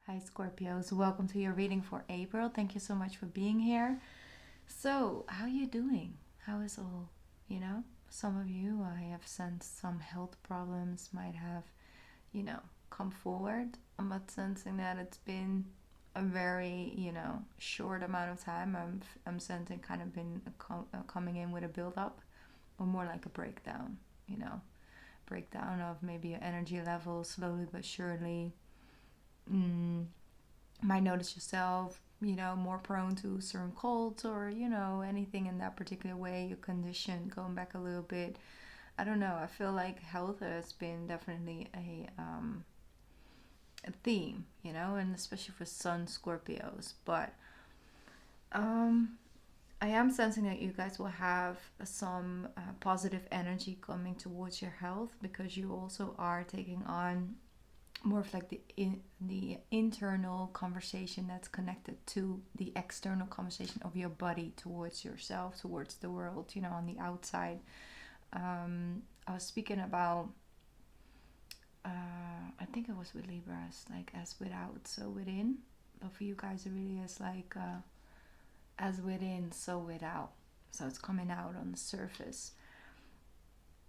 Hi Scorpios, welcome to your reading for April. Thank you so much for being here. So, how are you doing? How is all? Some of you I have sensed some health problems might have, come forward. I'm not sensing that it's been a very, short amount of time. I'm sensing kind of been coming in with a build up or more like a breakdown, breakdown of maybe your energy level slowly but surely. Mm, might notice yourself, more prone to certain colds or, anything in that particular way, your condition going back a little bit. I don't know. I feel like health has been definitely a theme, and especially for Sun Scorpios. But um, I am sensing that you guys will have some positive energy coming towards your health because you also are taking on more of like the internal conversation that's connected to the external conversation of your body towards yourself, towards the world, on the outside. I was speaking about I think it was with Libras, like as without so within, but for you guys it really is like as within so without, so it's coming out on the surface.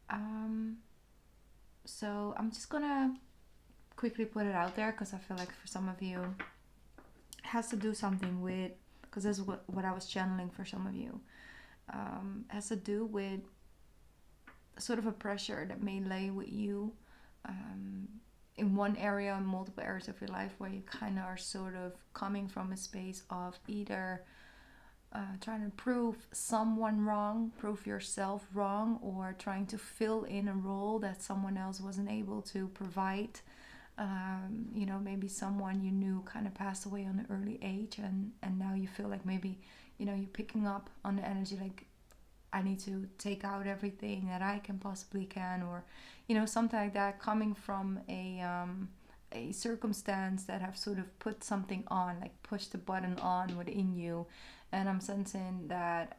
um so I'm just gonna quickly put it out there because I feel like for some of you it has to do something with, because this is what I was channeling for some of you, has to do with sort of a pressure that may lay with you um, in one area, in multiple areas of your life, where you kind of are sort of coming from a space of either trying to prove someone wrong, prove yourself wrong, or trying to fill in a role that someone else wasn't able to provide. Maybe someone you knew kind of passed away on an early age, and now you feel like maybe, you're picking up on the energy like, I need to take out everything that I can possibly can, or, something like that, coming from a circumstance that have sort of put something on, like push the button on within you. And I'm sensing that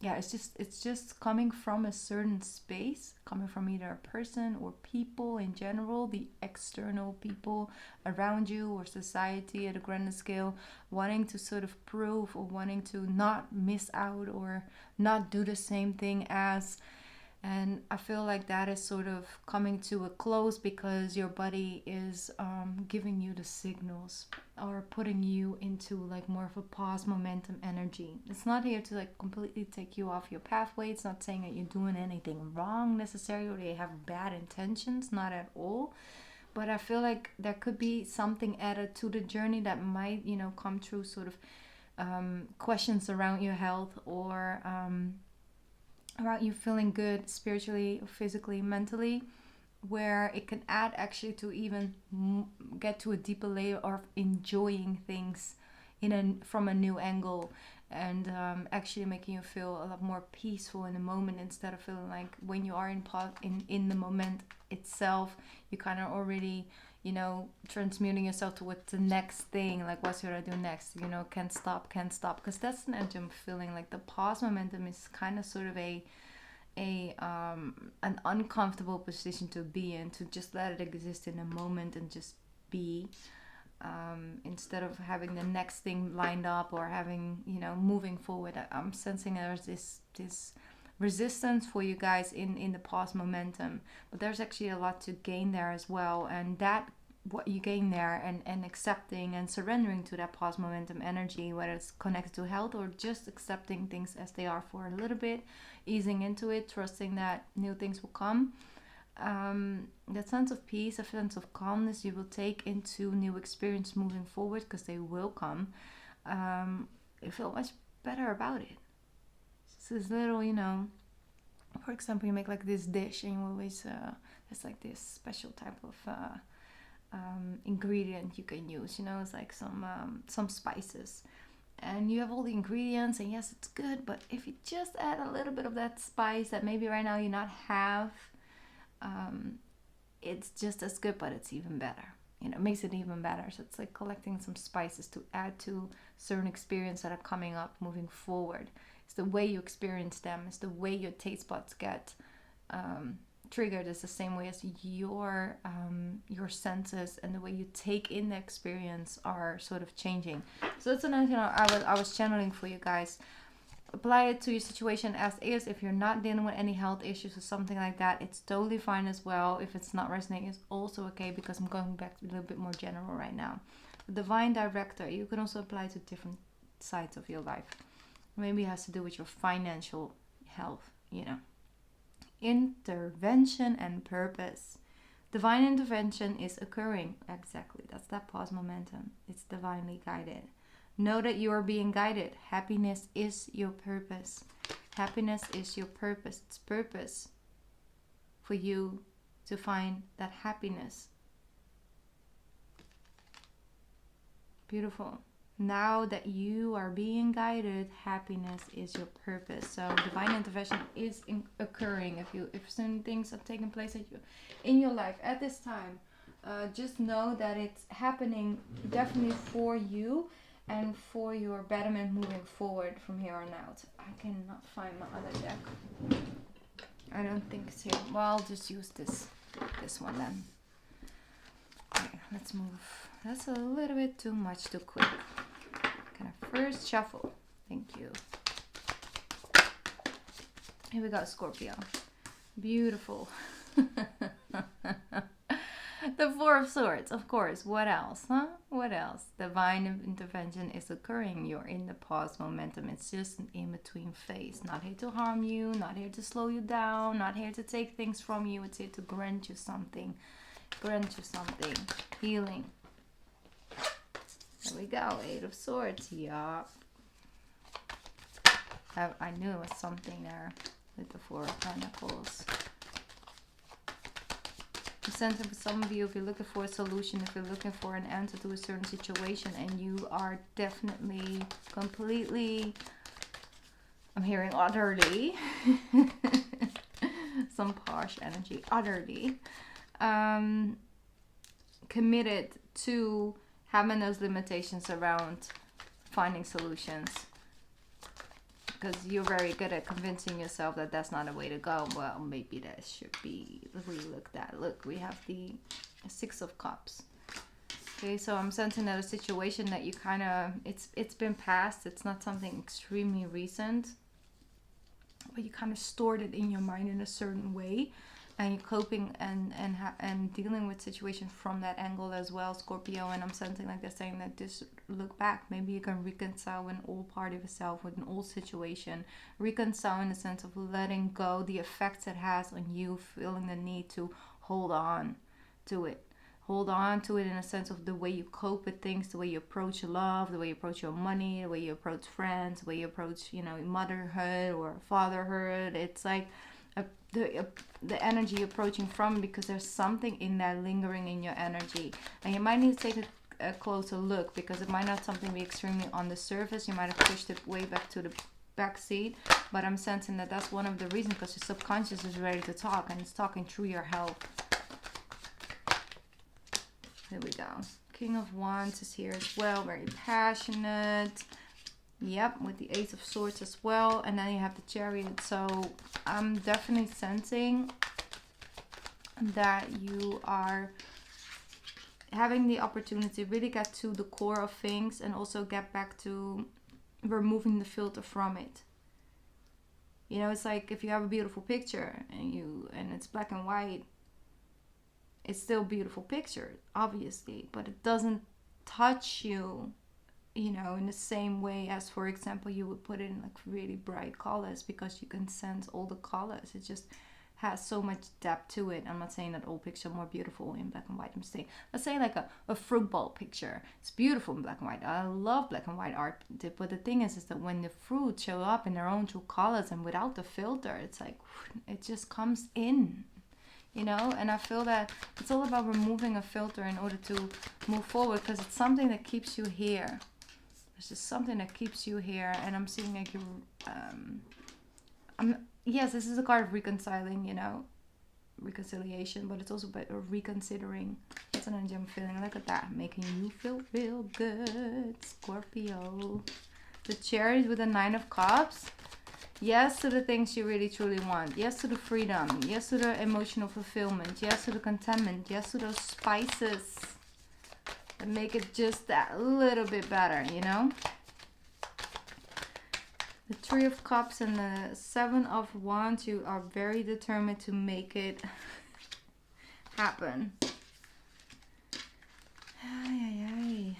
yeah, it's just coming from a certain space, coming from either a person or people in general, the external people around you or society at a grander scale, wanting to sort of prove or wanting to not miss out or not do the same thing as. And I feel like that is sort of coming to a close because your body is giving you the signals or putting you into like more of a pause momentum energy. It's not here to like completely take you off your pathway. It's not saying that you're doing anything wrong necessarily or they have bad intentions, not at all. But I feel like there could be something added to the journey that might, come through sort of questions around your health or about you feeling good spiritually, physically, mentally, where it can add actually to even get to a deeper layer of enjoying things from a new angle, and actually making you feel a lot more peaceful in the moment instead of feeling like when you are in the moment itself, you kind of already transmuting yourself to what's the next thing, like what should I do next, can't stop, because that's an edge I'm feeling like the pause momentum is kind of sort of a an uncomfortable position to be in, to just let it exist in a moment and just be, instead of having the next thing lined up or having moving forward. I'm sensing there's this resistance for you guys in the pause momentum, but there's actually a lot to gain there as well, and that what you gain there, and accepting and surrendering to that pause momentum energy, whether it's connected to health or just accepting things as they are for a little bit, easing into it, trusting that new things will come. That sense of peace, a sense of calmness you will take into new experience moving forward, because they will come. You feel much better about it. It's this little, for example, you make like this dish and you always, there's like this special type of ingredient you can use, it's like some spices. And you have all the ingredients, and yes, it's good, but if you just add a little bit of that spice that maybe right now you not have, it's just as good, but it's even better. It makes it even better. So it's like collecting some spices to add to certain experiences that are coming up moving forward. It's the way you experience them. It's the way your taste buds get triggered is the same way as your senses and the way you take in the experience are sort of changing. So that's another thing I was channeling for you guys. Apply it to your situation as is. If you're not dealing with any health issues or something like that, it's totally fine as well. If it's not resonating, it's also okay, because I'm going back to a little bit more general right now. The divine director, you can also apply to different sides of your life. Maybe it has to do with your financial health, you know. Intervention and purpose. Divine intervention is occurring. Exactly. That's that pause momentum. It's divinely guided. Know that you are being guided. Happiness is your purpose. Happiness is your purpose. It's purpose for you to find that happiness. Beautiful. Now that you are being guided, happiness is your purpose. So divine intervention is occurring. If certain things are taking place in your life at this time, just know that it's happening definitely for you and for your betterment moving forward from here on out. I cannot find my other deck. I don't think it's here. Well, I'll just use this one then. Okay, let's move. That's a little bit too much too quick. Can I first shuffle? Thank you. Here we go, Scorpio. Beautiful. The Four of Swords, of course. What else, huh? What else? Divine intervention is occurring. You're in the pause momentum. It's just an in-between phase. Not here to harm you, not here to slow you down, not here to take things from you. It's here to grant you something. Grant you something. Healing. There we go. Eight of Swords. Yup. I knew it was something there with the Four of Pentacles. I'm sensing for some of you, if you're looking for a solution, if you're looking for an answer to a certain situation, and you are definitely, completely, I'm hearing utterly, some posh energy, utterly, committed to having those limitations around finding solutions, because you're very good at convincing yourself that that's not a way to go. Well, maybe that should be re-looked at. Look, we have the Six of Cups. Okay, so I'm sensing that a situation that you kind of, it's been past. It's not something extremely recent, but you kind of stored it in your mind in a certain way, and you're coping and dealing with situation from that angle as well, Scorpio. And I'm sensing like they're saying that just look back. Maybe you can reconcile with an old part of yourself, with an old situation. Reconcile in the sense of letting go the effects it has on you, feeling the need to hold on to it. Hold on to it in a sense of the way you cope with things, the way you approach love, the way you approach your money, the way you approach friends, the way you approach, motherhood or fatherhood. It's like the energy approaching from, because there's something in that lingering in your energy, and you might need to take a closer look, because it might not something be extremely on the surface. You might have pushed it way back to the back seat, but I'm sensing that that's one of the reasons, because your subconscious is ready to talk, and it's talking through your health. Here we go. King of Wands is here as well, very passionate. Yep, with the Ace of Swords as well. And then you have the Chariot. So I'm definitely sensing that you are having the opportunity to really get to the core of things, and also get back to removing the filter from it. It's like if you have a beautiful picture and it's black and white, it's still a beautiful picture, obviously, but it doesn't touch you, in the same way as, for example, you would put it in like really bright colors, because you can sense all the colors. It just has so much depth to it. I'm not saying that all pictures are more beautiful in black and white. I'm saying, let's say like a fruit bowl picture. It's beautiful in black and white. I love black and white art. But the thing is that when the fruits show up in their own true colors and without the filter, it's like, it just comes in. And I feel that it's all about removing a filter in order to move forward, because it's something that keeps you here. It's just something that keeps you here. And I'm seeing like you, yes, this is a card of reconciling, reconciliation, but it's also about reconsidering. That's an energy I'm feeling. Look at that, making you feel real good, Scorpio. The Chariot with the Nine of Cups. Yes to the things you really truly want. Yes to the freedom. Yes to the emotional fulfillment. Yes to the contentment. Yes to those spices that make it just that little bit better, you know? The Three of Cups and the Seven of Wands, you are very determined to make it happen. Ay, ay, ay.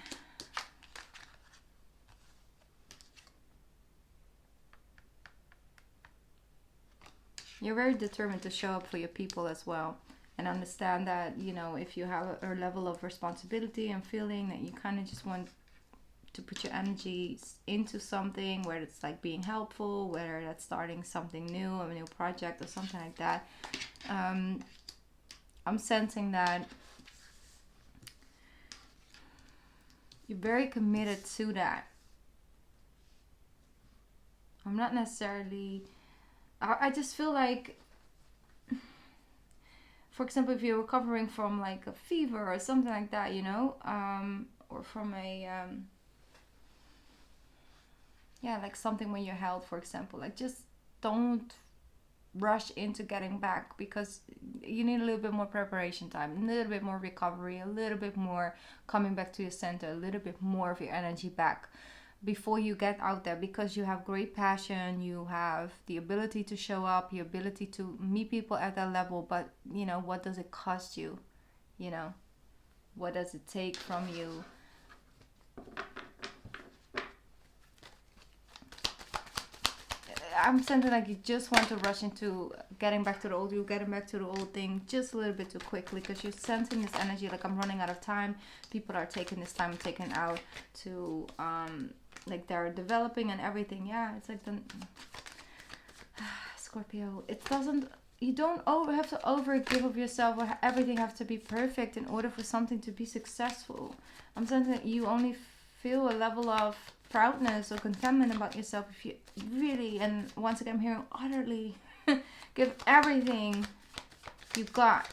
You're very determined to show up for your people as well. And understand that, you know, if you have a level of responsibility and feeling that you kind of just want to put your energy into something, where it's like being helpful, whether that's starting something new, a new project or something like that. I'm sensing that you're very committed to that. I'm not necessarily... I just feel like, for example, if you're recovering from like a fever or something like that, you know, or from a... yeah, like something when you're held, for example, like just don't rush into getting back, because you need a little bit more preparation time, a little bit more recovery, a little bit more coming back to your center, a little bit more of your energy back before you get out there, because you have great passion, you have the ability to show up, your ability to meet people at that level. But you know, what does it cost you? You know, what does it take from you? I'm sensing like you just want to rush into getting back to the old you, getting back to the old thing just a little bit too quickly, because you're sensing this energy like I'm running out of time. People are taking this time, taking out to like they're developing and everything. Yeah, it's like the Scorpio. It doesn't. You don't have to overgive of yourself, or everything have to be perfect in order for something to be successful. I'm sensing that you only feel a level of proudness or contentment about yourself if you really, and once again I'm hearing utterly, give everything you got.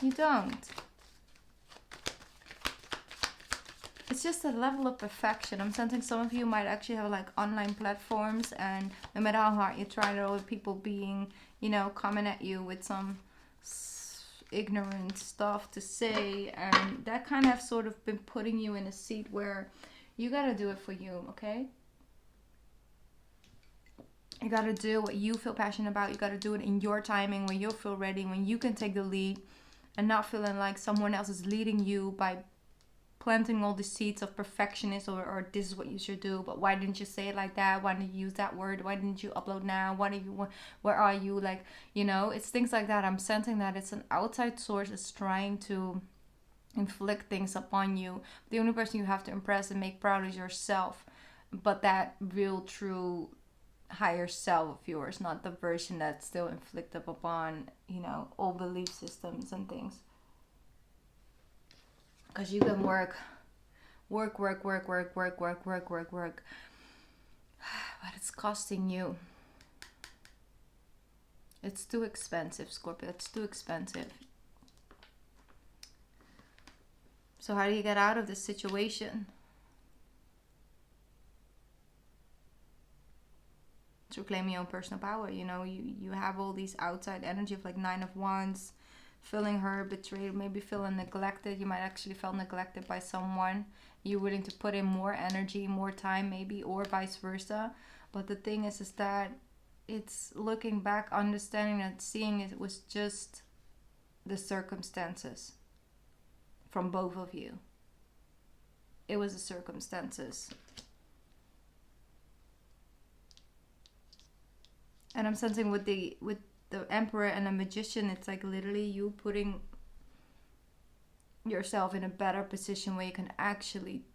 You don't. It's just a level of perfection. I'm sensing some of you might actually have like online platforms, and no matter how hard you try, there are people being, you know, coming at you with some ignorant stuff to say, and that kind of sort of been putting you in a seat where you gotta do it for you, okay? You gotta do what you feel passionate about. You gotta do it in your timing, when you feel ready, when you can take the lead, and not feeling like someone else is leading you by planting all the seeds of perfectionist, or this is what you should do, but why didn't you say it like that? Why didn't you use that word? Why didn't you upload now? Why do you, where are you? Like, you know, it's things like that. I'm sensing that it's an outside source is trying to inflict things upon you. The only person you have to impress and make proud is yourself, but that real true higher self of yours, not the version that's still inflicted upon, you know, old belief systems and things. Because you can work, but it's costing you. It's too expensive, Scorpio. It's too expensive. So how do you get out of this situation? To reclaim your own personal power. You know, you have all these outside energy of like Nine of Wands, feeling hurt, betrayed, maybe feeling neglected. You might actually feel neglected by someone. You're willing to put in more energy, more time maybe, or vice versa. But the thing is that it's looking back, understanding and seeing it was just the circumstances from both of you. It was the circumstances. And I'm sensing with the Emperor and the Magician, it's like literally you putting yourself in a better position where you can actually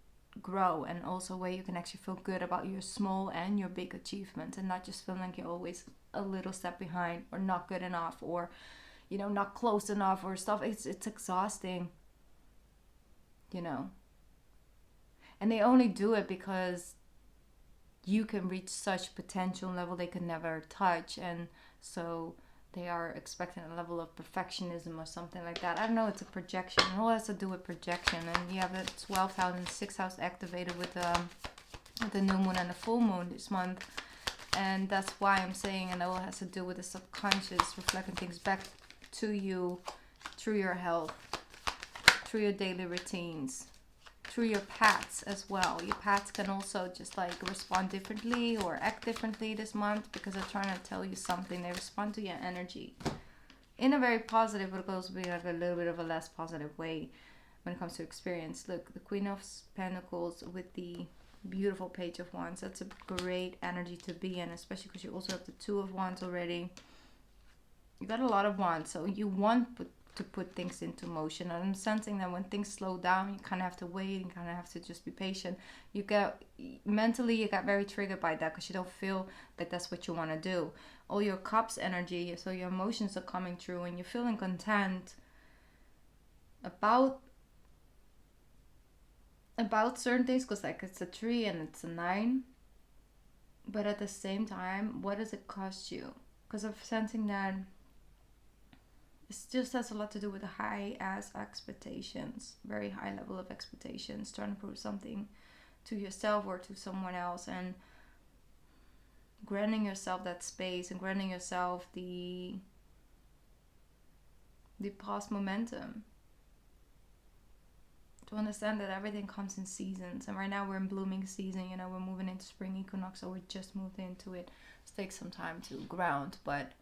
grow, and also where you can actually feel good about your small and your big achievements, and not just feeling like you're always a little step behind, or not good enough, or, you know, not close enough or stuff. It's exhausting, you know. And they only do it because you can reach such potential level they can never touch, and so they are expecting a level of perfectionism or something like that. I don't know, it's a projection. It all has to do with projection. And you have the 12th house and 6th house activated with with the new moon and the full moon this month. And that's why I'm saying, and that all has to do with the subconscious reflecting things back to you through your health, through your daily routines, through your pets as well. Your pets can also just like respond differently or act differently this month, because they're trying to tell you something. They respond to your energy in a very positive, but it could also be like a little bit of a less positive way when it comes to experience. Look, the Queen of Pentacles with the beautiful Page of Wands. That's a great energy to be in, especially because you also have the Two of Wands already. You got a lot of wands, so you want to put things into motion. And I'm sensing that when things slow down, you kind of have to wait and kind of have to just be patient. You get mentally, you got very triggered by that because you don't feel that that's what you want to do. All your cups energy, so your emotions are coming through and you're feeling content about certain things, because like it's a 3 and it's a 9, but at the same time, what does it cost you? Because I'm sensing that it just has a lot to do with high ass expectations, very high level of expectations, trying to prove something to yourself or to someone else, and granting yourself that space and granting yourself the past momentum, to understand that everything comes in seasons. And right now we're in blooming season, you know, we're moving into spring equinox, so we just moved into it. It takes some time to ground, but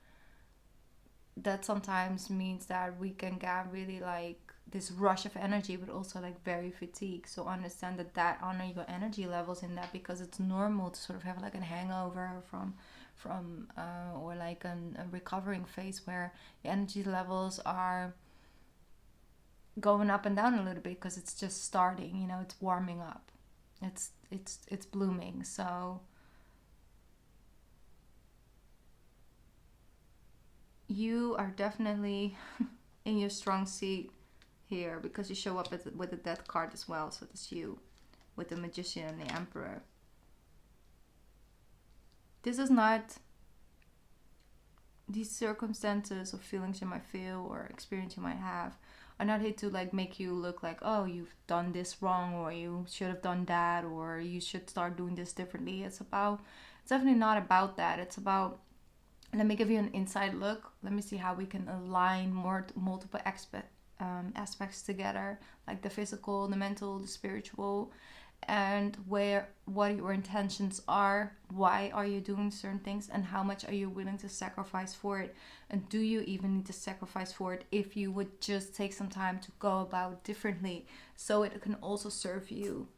that sometimes means that we can get really like this rush of energy, but also like very fatigued. So understand that honor your energy levels in that, because it's normal to sort of have like a hangover from or like a recovering phase where your energy levels are going up and down a little bit, because it's just starting, you know, it's warming up, it's blooming. So you are definitely in your strong seat here, because you show up with the Death card as well. So that's you with the Magician and the Emperor. This is not, these circumstances or feelings you might feel or experience you might have are not here to like make you look like, oh, you've done this wrong, or you should have done that, or you should start doing this differently. It's definitely not about that. It's about, let me give you an inside look. Let me see how we can align multiple aspects together, like the physical, the mental, the spiritual, and what your intentions are. Why are you doing certain things, and how much are you willing to sacrifice for it? And do you even need to sacrifice for it if you would just take some time to go about differently, so it can also serve you?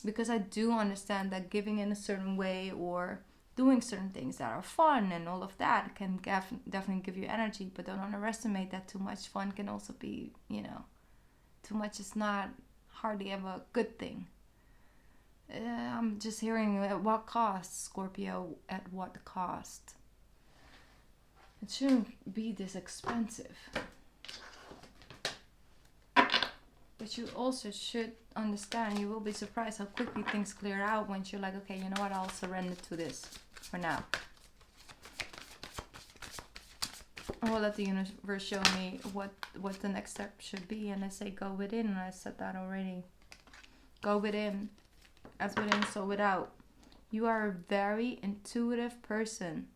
Because I do understand that giving in a certain way or doing certain things that are fun and all of that can definitely give you energy, but don't underestimate that too much fun can also be, you know, too much is not hardly ever a good thing. I'm just hearing, at what cost, Scorpio, at what cost? It shouldn't be this expensive. But you also should understand, you will be surprised how quickly things clear out once you're like, okay, you know what, I'll surrender to this for now. I will let the universe show me what the next step should be. And I say go within, and I said that already. Go within. As within, so without. You are a very intuitive person,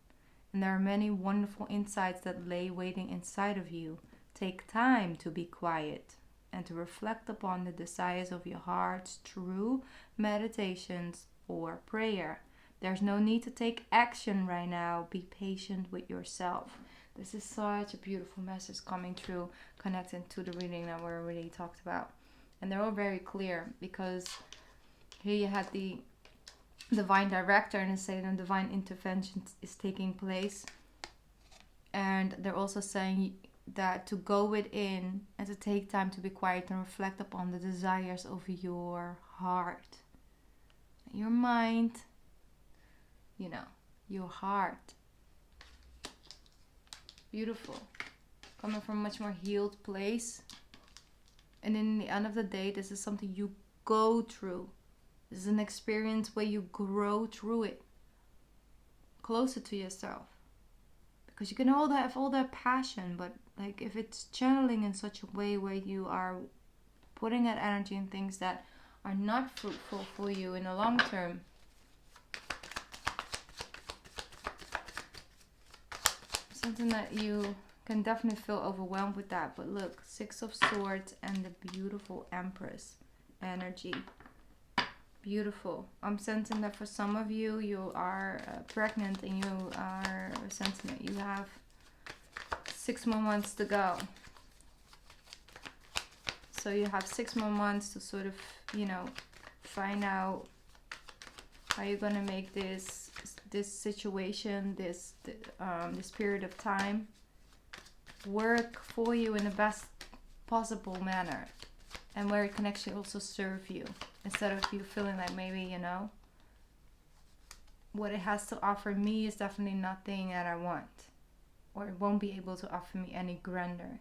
and there are many wonderful insights that lay waiting inside of you. Take time to be quiet and to reflect upon the desires of your heart through meditations or prayer. There's no need to take action right now. Be patient with yourself. This is such a beautiful message coming through, connecting to the reading that we already talked about. And they're all very clear, because here you had the divine director, and it's saying a divine intervention is taking place. And they're also saying that to go within and to take time to be quiet and reflect upon the desires of your heart. Your mind, you know, your heart. Beautiful. Coming from a much more healed place. And in the end of the day, this is something you go through. This is an experience where you grow through it. Closer to yourself. Because you can have all that passion, but like if it's channeling in such a way where you are putting that energy in things that are not fruitful for you in the long term. Something that you can definitely feel overwhelmed with that. But look, Six of Swords and the beautiful Empress energy. Beautiful. I'm sensing that for some of you, you are pregnant and you are sensing that you have 6 more months to go. So you have 6 more months to sort of, you know, find out how you're gonna make this situation, this period of time work for you in the best possible manner, and where it can actually also serve you, instead of you feeling like maybe, you know, what it has to offer me is definitely nothing that I want, or it won't be able to offer me any grander.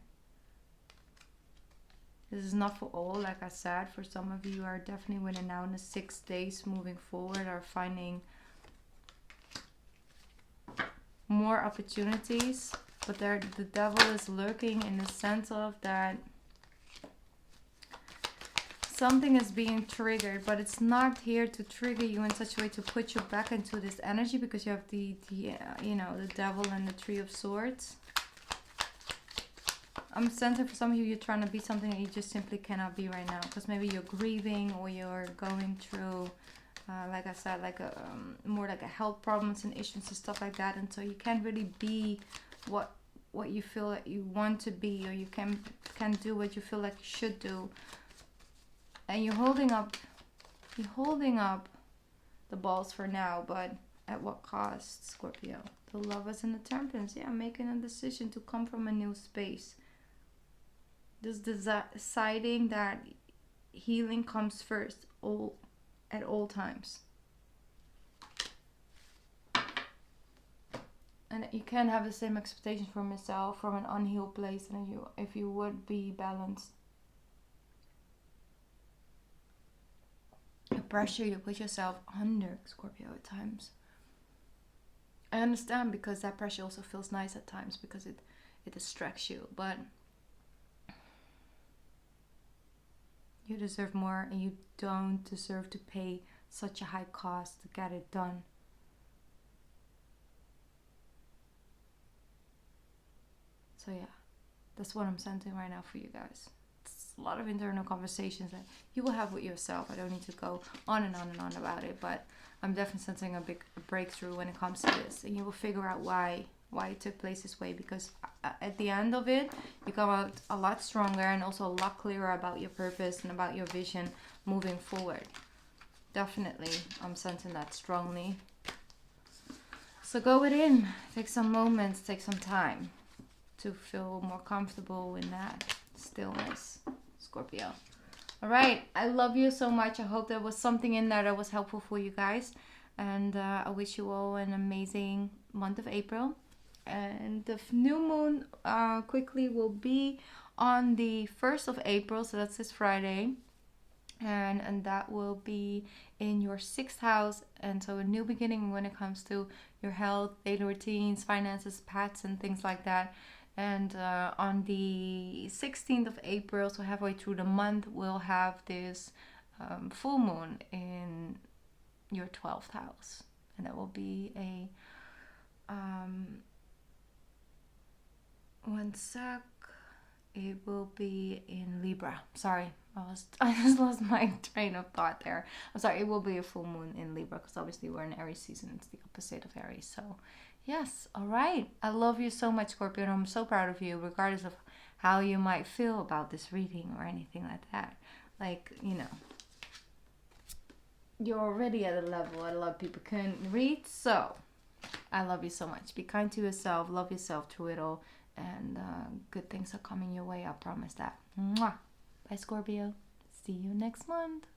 This is not for all, like I said. For some of you are definitely winning now in the 6 days moving forward, are finding more opportunities. But there, the devil is lurking in the sense of that something is being triggered, but it's not here to trigger you in such a way to put you back into this energy, because you have the you know, the devil and the Three of Swords. I'm sensing for some of you, you're trying to be something that you just simply cannot be right now, because maybe you're grieving or you're going through, like I said, like a more like a health problems and issues and stuff like that, and so you can't really be what you feel that you want to be, or you can do what you feel like you should do, and you're holding up the balls for now, but at what cost, Scorpio? The Lovers and the Temperance. Yeah, making a decision to come from a new space. This deciding that healing comes first, at all times. And you can't have the same expectations from yourself from an unhealed place, and if you would be balanced. The pressure you put yourself under, Scorpio, at times. I understand, because that pressure also feels nice at times, because it distracts you, but you deserve more, and you don't deserve to pay such a high cost to get it done. So yeah, that's what I'm sensing right now for you guys. It's a lot of internal conversations that you will have with yourself. I don't need to go on and on and on about it, but I'm definitely sensing a big breakthrough when it comes to this, and you will figure out why it took place this way, because at the end of it, you come out a lot stronger and also a lot clearer about your purpose and about your vision moving forward. Definitely, I'm sensing that strongly. So go within, take some moments, take some time to feel more comfortable in that stillness, Scorpio. All right, I love you so much. I hope there was something in there that was helpful for you guys, and I wish you all an amazing month of April. And the new moon quickly will be on the 1st of April, so that's this Friday, and that will be in your 6th house, and so a new beginning when it comes to your health, daily routines, finances, pets, and things like that. And on the 16th of April, so halfway through the month, we'll have this full moon in your 12th house, and that will be a one sec. It will be in Libra. Sorry, I just lost my train of thought there. I'm sorry. It will be a full moon in Libra, because obviously we're in Aries season. It's the opposite of Aries. So yes, all right. I love you so much, Scorpio. And I'm so proud of you, regardless of how you might feel about this reading or anything like that. Like, you know, you're already at a level that a lot of people can read. So I love you so much. Be kind to yourself. Love yourself through it all. And good things are coming your way. I promise that. Mwah. Bye, Scorpio. See you next month.